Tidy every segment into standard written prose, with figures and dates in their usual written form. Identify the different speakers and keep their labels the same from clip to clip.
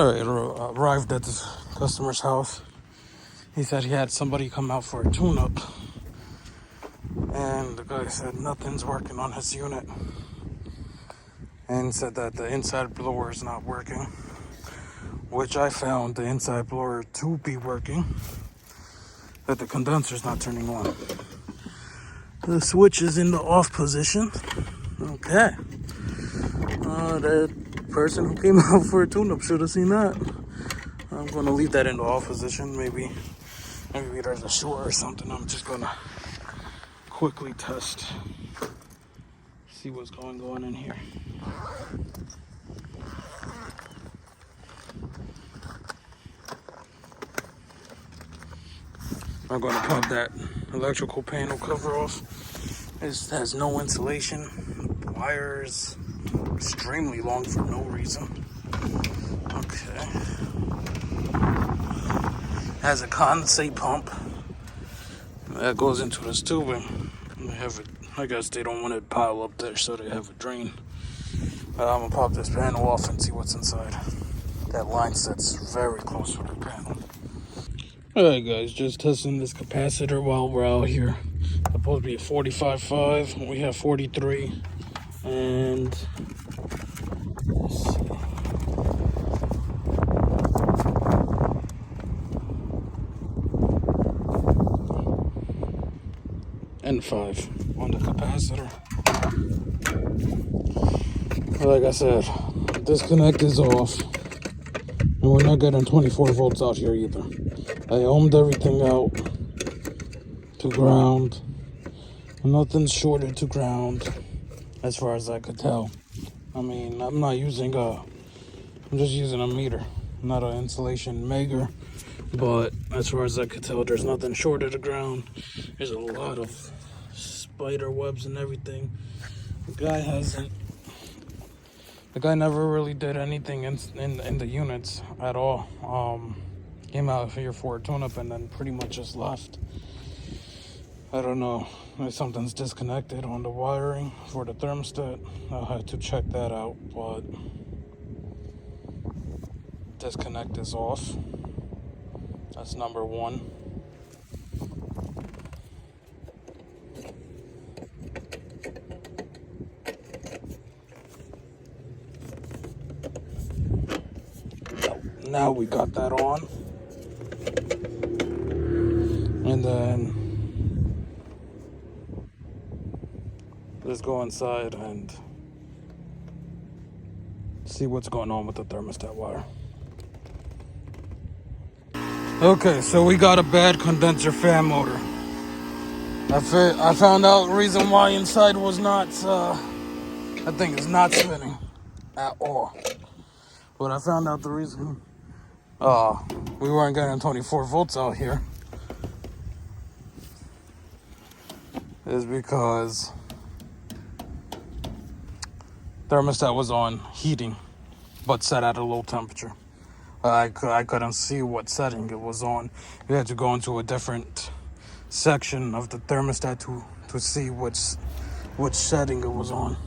Speaker 1: Alright, arrived at this customer's house. He said he had somebody come out for a tune-up. And the guy said nothing's working on his unit. And said that the inside blower is not working. Which I found the inside blower to be working. That the condenser's not turning on. The switch is in the off position. Okay. That person who came out for a tune-up should have seen that. I'm going to leave that in the off position. Maybe there's a short or something. I'm just going to quickly test. See what's going on in here. I'm going to pop that electrical panel cover off. It has no insulation. The wires extremely long for no reason. Okay. Has a condensate pump that goes into this tubing. They have it. I guess they don't want it to pile up there, so they have a drain. I'm gonna pop this panel off and see what's inside. That line sets very close to the panel. Alright guys, just testing this capacitor while we're out here. Supposed to be a 45.5. We have 43. And let's see. And 5 on the capacitor. Like I said, disconnect is off. And we're not getting 24 volts out here either. I ohmed everything out to ground. Nothing's shorted to ground as far as I could tell. I mean, I'm just using a meter, not an insulation measure. But as far as I could tell, there's nothing shorted to ground. There's a lot of spider webs and everything. The guy never really did anything in the units at all. Came out here for a tune-up and then pretty much just left. I don't know if something's disconnected on the wiring for the thermostat. I'll have to check that out, but disconnect is off. That's number one. Now we got that on. And then let's go inside and see what's going on with the thermostat wire. Okay, so we got a bad condenser fan motor. I found out the reason why inside was not, that thing is not spinning at all. But I found out the reason, we weren't getting 24 volts out here is because thermostat was on heating, but set at a low temperature. I couldn't see what setting it was on. You had to go into a different section of the thermostat to see which setting it was on.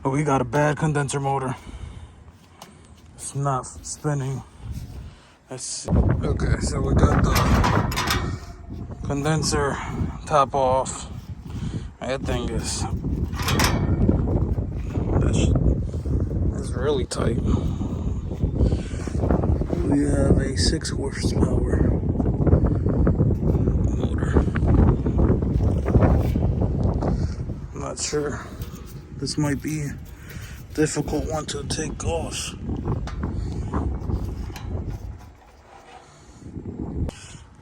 Speaker 1: But we got a bad condenser motor. It's not spinning. Let's see. Okay, so we got the condenser top off. That thing is really tight. We have a 6 horsepower motor. I'm not sure. This might be a difficult one to take off.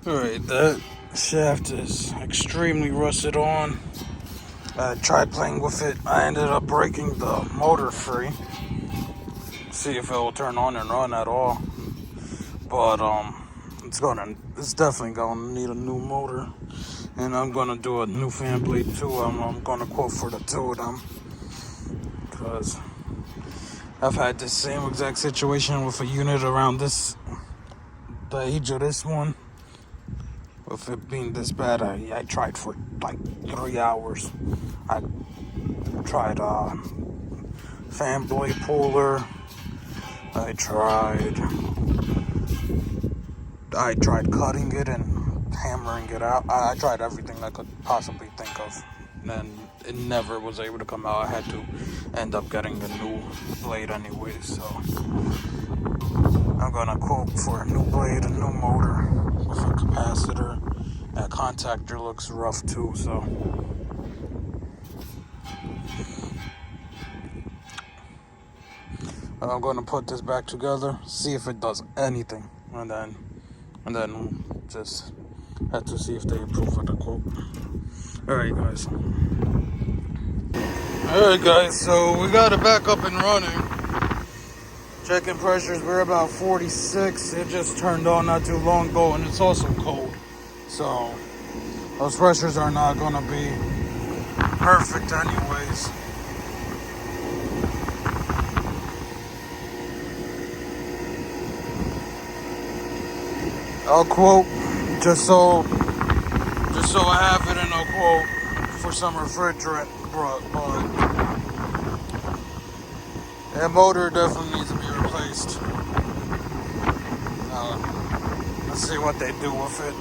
Speaker 1: Alright, that shaft is extremely rusted on. I tried playing with it. I ended up breaking the motor free. See if it will turn on and run at all. But it's definitely gonna need a new motor. And I'm gonna do a new fan blade too. I'm gonna quote for the two of them. Because I've had the same exact situation with a unit around the age of this one. With it being this bad, I tried for like 3 hours. I tried fan blade puller, I tried cutting it and hammering it out. I tried everything I could possibly think of, and it never was able to come out. I had to end up getting a new blade anyway, so I'm gonna quote for a new blade, a new motor with a capacitor. That contactor looks rough too, so I'm gonna put this back together, see if it does anything, and then just have to see if they approve of the quote. Alright guys, so we got it back up and running. Checking pressures, we're about 46. It just turned on not too long ago, and it's also cold, so those pressures are not gonna be perfect anyways. I'll quote just so I have it in a quote for some refrigerant, but that motor definitely needs to be replaced. Let's see what they do with it.